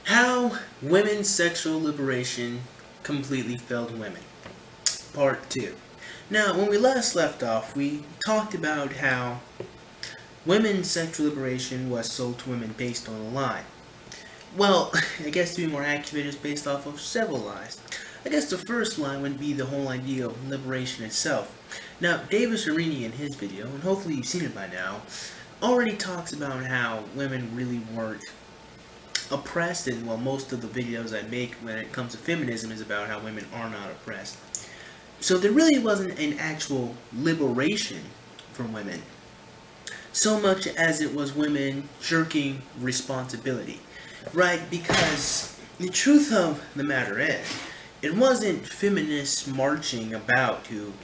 How women's sexual liberation completely failed women. Part 2. Now, when we last left off, we talked about how women's sexual liberation was sold to women based on a lie. Well, I guess to be more accurate, it's based off of several lies. I guess the first lie would be the whole idea of liberation itself. Now, Davis Arini in his video, and hopefully you've seen it by now, already talks about how women really weren't oppressed, and well, most of the videos I make when it comes to feminism is about how women are not oppressed. So there really wasn't an actual liberation for women, so much as it was women jerking responsibility, right? Because the truth of the matter is, it wasn't feminists marching about who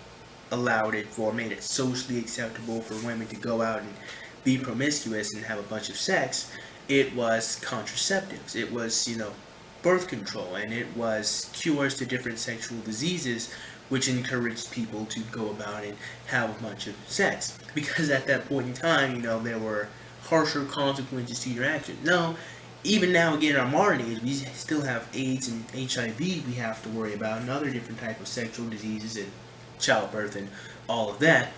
allowed it or made it socially acceptable for women to go out and be promiscuous and have a bunch of sex. It was contraceptives, it was, birth control, and it was cures to different sexual diseases, which encouraged people to go about and have a bunch of sex. Because at that point in time, there were harsher consequences to your actions. Now, even now, again, in our modern age, we still have AIDS and HIV we have to worry about, and other different types of sexual diseases and childbirth and all of that.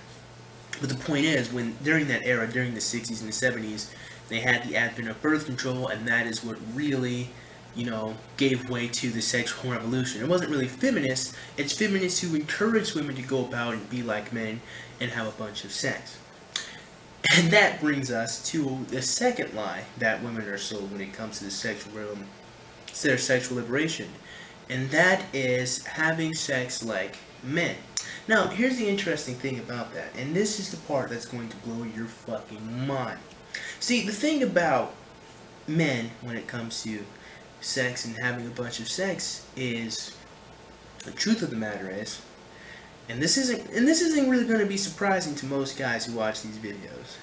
But the point is, during that era, during the 60s and the 70s, they had the advent of birth control, and that is what really, gave way to the sexual revolution. It wasn't really feminists, it's feminists who encouraged women to go about and be like men and have a bunch of sex. And that brings us to the second lie that women are sold when it comes to the sexual liberation, and that is having sex like men. Now, here's the interesting thing about that, and this is the part that's going to blow your fucking mind. See, the thing about men when it comes to sex and having a bunch of sex is, the truth of the matter is, and this isn't really going to be surprising to most guys who watch these videos.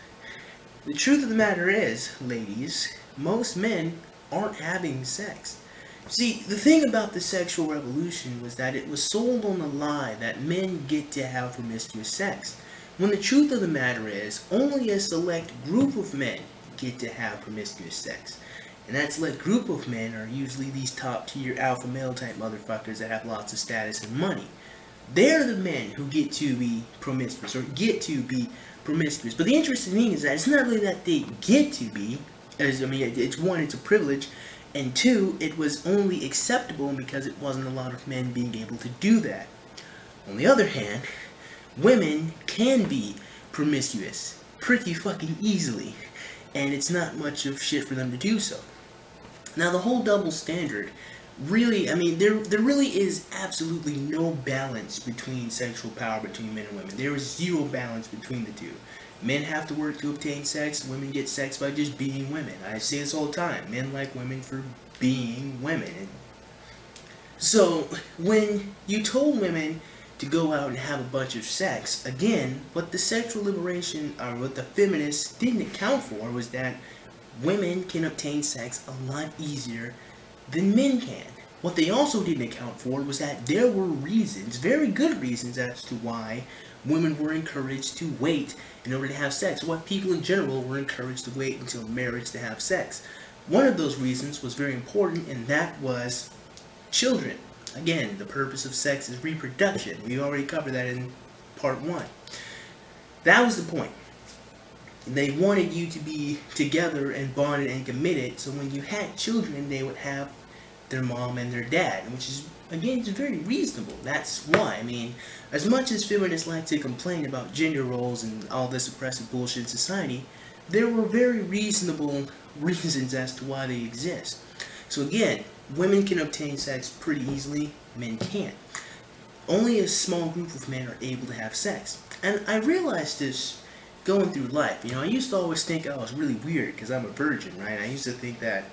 The truth of the matter is, ladies, most men aren't having sex. See, the thing about the sexual revolution was that it was sold on the lie that men get to have promiscuous sex, when the truth of the matter is, only a select group of men get to have promiscuous sex. And that select group of men are usually these top tier alpha male type motherfuckers that have lots of status and money. They're the men who get to be promiscuous, or get to be promiscuous. But the interesting thing is that it's not really that they get to be, it's one, it's a privilege, and two, it was only acceptable because it wasn't a lot of men being able to do that. On the other hand, women can be promiscuous pretty fucking easily, and it's not much of shit for them to do so. Now, the whole double standard, really, there really is absolutely no balance between sexual power between men and women. There is zero balance between the two. Men have to work to obtain sex, women get sex by just being women. I say this all the time, men like women for being women. So, when you told women to go out and have a bunch of sex, again, what the sexual liberation, or what the feminists didn't account for, was that women can obtain sex a lot easier than men can. What they also didn't account for was that there were reasons, very good reasons, as to why women were encouraged to wait in order to have sex. Why people in general were encouraged to wait until marriage to have sex. One of those reasons was very important, and that was children. Again, the purpose of sex is reproduction. We already covered that in part 1. That was the point. They wanted you to be together and bonded and committed, so when you had children, they would have their mom and their dad, which is, again, it's very reasonable. That's why, as much as feminists like to complain about gender roles and all this oppressive bullshit in society, there were very reasonable reasons as to why they exist. So again, women can obtain sex pretty easily, men can't. Only a small group of men are able to have sex. And I realized this going through life. I used to always think I was really weird because I'm a virgin, right? I used to think that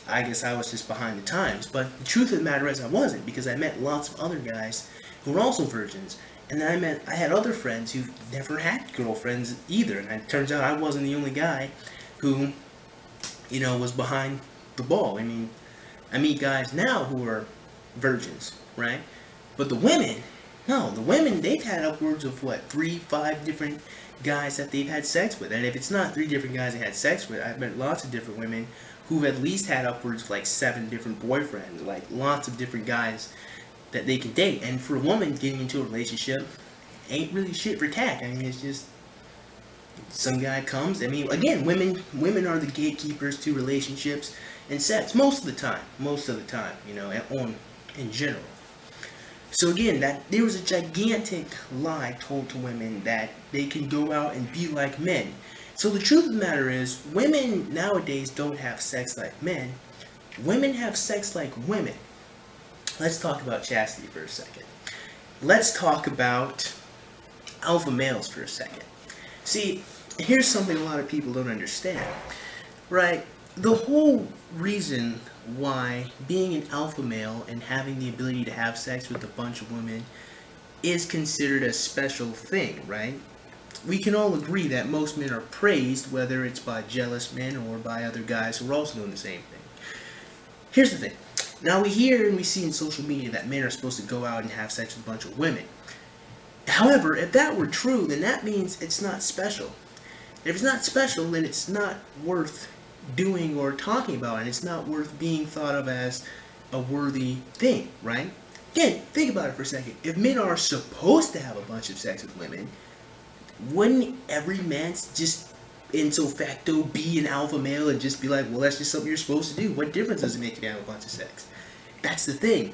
I guess I was just behind the times. But the truth of the matter is I wasn't, because I met lots of other guys who were also virgins. And then I had other friends who never had girlfriends either. And it turns out I wasn't the only guy who, was behind the ball. I meet guys now who are virgins, right? But the women, no, the women, they've had upwards of, 3, 5 different guys that they've had sex with. And if it's not 3 different guys they had sex with, I've met lots of different women who've at least had upwards of like 7 different boyfriends, like lots of different guys that they can date. And for a woman getting into a relationship ain't really shit for tack. I mean, it's just some guy comes. I mean, again, women are the gatekeepers to relationships and sex most of the time, you know, in general. So again, that there was a gigantic lie told to women that they can go out and be like men. So the truth of the matter is, women nowadays don't have sex like men. Women have sex like women. Let's talk about chastity for a second. Let's talk about alpha males for a second. See, here's something a lot of people don't understand, right? The whole reason why being an alpha male and having the ability to have sex with a bunch of women is considered a special thing, right? We can all agree that most men are praised, whether it's by jealous men or by other guys who are also doing the same thing. Here's the thing. Now we hear and we see in social media that men are supposed to go out and have sex with a bunch of women. However, if that were true, then that means it's not special. If it's not special, then it's not worth doing or talking about, and it's not worth being thought of as a worthy thing, right? Again, think about it for a second. If men are supposed to have a bunch of sex with women, wouldn't every man just ipso facto be an alpha male and just be like, well, that's just something you're supposed to do? What difference does it make if you have a bunch of sex? That's the thing.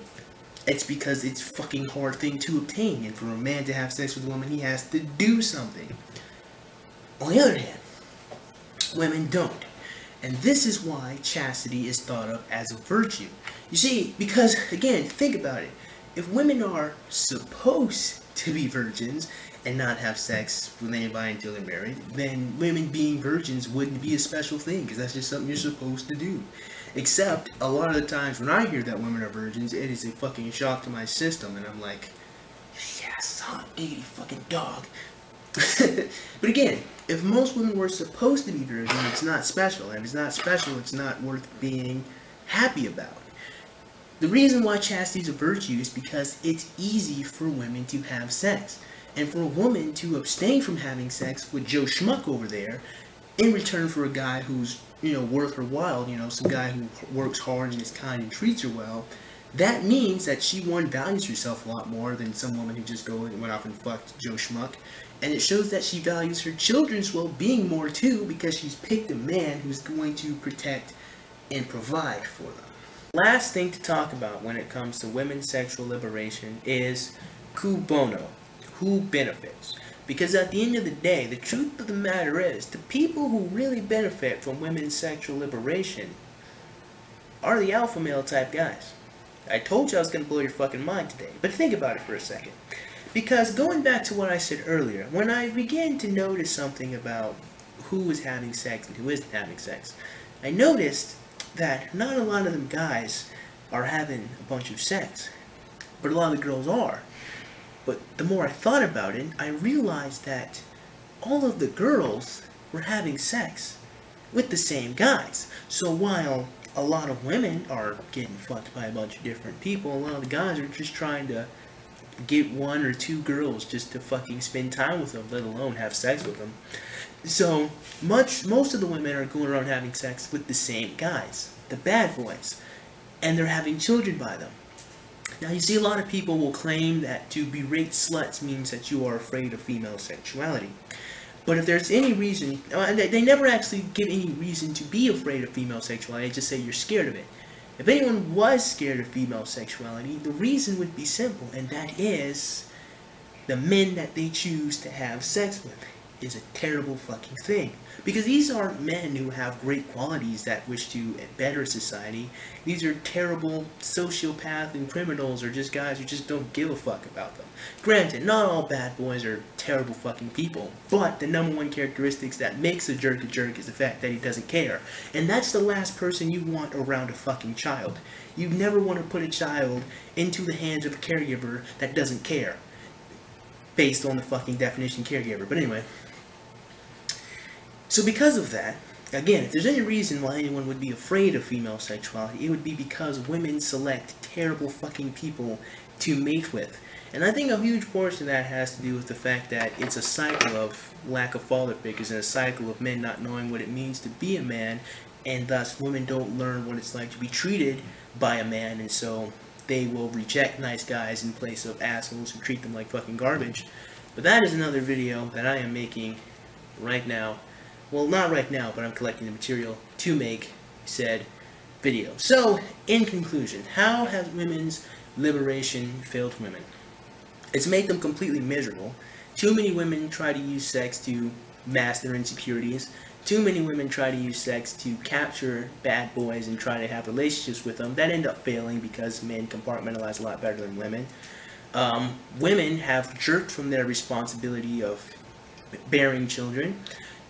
It's because it's a fucking hard thing to obtain, and for a man to have sex with a woman, he has to do something. On the other hand, women don't. And this is why chastity is thought of as a virtue. You see, because, again, think about it. If women are supposed to be virgins and not have sex with anybody until they're married, then women being virgins wouldn't be a special thing, because that's just something you're supposed to do. Except, a lot of the times when I hear that women are virgins, it is a fucking shock to my system, and I'm like, yeah, son, diggity fucking dog. But again, if most women were supposed to be virgins, it's not special. And if it's not special, it's not worth being happy about. The reason why chastity is a virtue is because it's easy for women to have sex. And for a woman to abstain from having sex with Joe Schmuck over there, in return for a guy who's, you know, worth her while, you know, some guy who works hard and is kind and treats her well, that means that she, one, values herself a lot more than some woman who just went off and fucked Joe Schmuck. And it shows that she values her children's well-being more too, because she's picked a man who's going to protect and provide for them. Last thing to talk about when it comes to women's sexual liberation is cui bono, who benefits. Because at the end of the day, the truth of the matter is, the people who really benefit from women's sexual liberation are the alpha male type guys. I told you I was going to blow your fucking mind today, but think about it for a second. Because going back to what I said earlier, when I began to notice something about who is having sex and who isn't having sex, I noticed that not a lot of them guys are having a bunch of sex, but a lot of the girls are. But the more I thought about it, I realized that all of the girls were having sex with the same guys. So while a lot of women are getting fucked by a bunch of different people, a lot of the guys are just trying to get 1 or 2 girls just to fucking spend time with them, let alone have sex with them. So most of the women are going around having sex with the same guys, the bad boys, and they're having children by them. Now you see, a lot of people will claim that to berate sluts means that you are afraid of female sexuality. But if there's any reason, they never actually give any reason to be afraid of female sexuality, they just say you're scared of it. If anyone was scared of female sexuality, the reason would be simple, and that is the men that they choose to have sex with is a terrible fucking thing. Because these aren't men who have great qualities that wish to better society. These are terrible sociopaths and criminals, or just guys who just don't give a fuck about them. Granted, not all bad boys are terrible fucking people, but the #1 characteristics that makes a jerk is the fact that he doesn't care. And that's the last person you want around a fucking child. You never want to put a child into the hands of a caregiver that doesn't care, based on the fucking definition caregiver. But anyway, so because of that, again, if there's any reason why anyone would be afraid of female sexuality, it would be because women select terrible fucking people to mate with. And I think a huge portion of that has to do with the fact that it's a cycle of lack of father figures and a cycle of men not knowing what it means to be a man and thus women don't learn what it's like to be treated by a man, and so they will reject nice guys in place of assholes who treat them like fucking garbage. But that is another video that I am making right now. Well, not right now, but I'm collecting the material to make said video. So, in conclusion, how has women's liberation failed women? It's made them completely miserable. Too many women try to use sex to mask their insecurities. Too many women try to use sex to capture bad boys and try to have relationships with them that end up failing because men compartmentalize a lot better than women. Women have jerked from their responsibility of bearing children,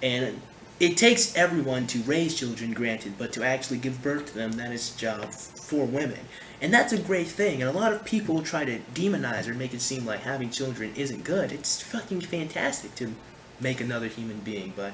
and it takes everyone to raise children, granted, but to actually give birth to them, that is a job for women. And that's a great thing, and a lot of people try to demonize or make it seem like having children isn't good. It's fucking fantastic to make another human being, but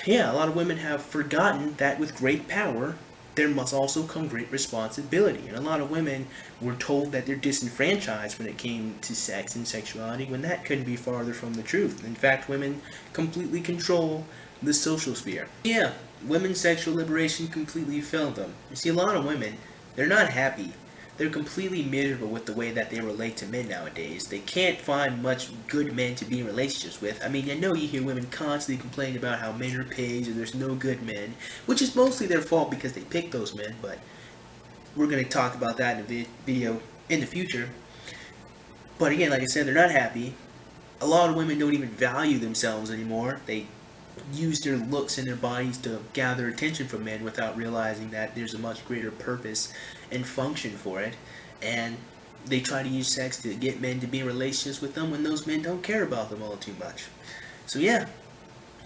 yeah, a lot of women have forgotten that with great power, there must also come great responsibility. And a lot of women were told that they're disenfranchised when it came to sex and sexuality, when that couldn't be farther from the truth. In fact, women completely control the social sphere. Yeah, women's sexual liberation completely failed them. You see, a lot of women, they're not happy. They're completely miserable with the way that they relate to men nowadays. They can't find much good men to be in relationships with. I mean, I know you hear women constantly complaining about how men are pigs and there's no good men, which is mostly their fault because they pick those men, but we're going to talk about that in a video in the future. But again, like I said, they're not happy. A lot of women don't even value themselves anymore. They use their looks and their bodies to gather attention from men without realizing that there's a much greater purpose and function for it, and they try to use sex to get men to be in relationships with them when those men don't care about them all too much. So yeah,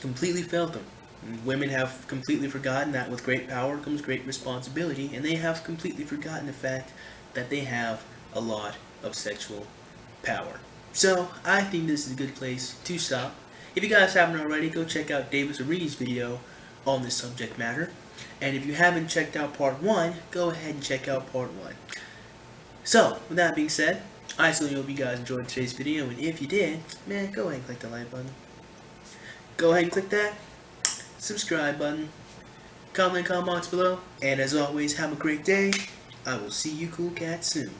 completely failed them. And women have completely forgotten that with great power comes great responsibility, and they have completely forgotten the fact that they have a lot of sexual power. So I think this is a good place to stop. If you guys haven't already, go check out BASSFZz video on this subject matter. And if you haven't checked out part 1, go ahead and check out part 1. So, with that being said, I certainly hope you guys enjoyed today's video, and if you did, man, go ahead and click the like button. Go ahead and click that subscribe button. Comment in the comment box below, and as always, have a great day. I will see you cool cats soon.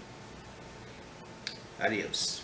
Adios.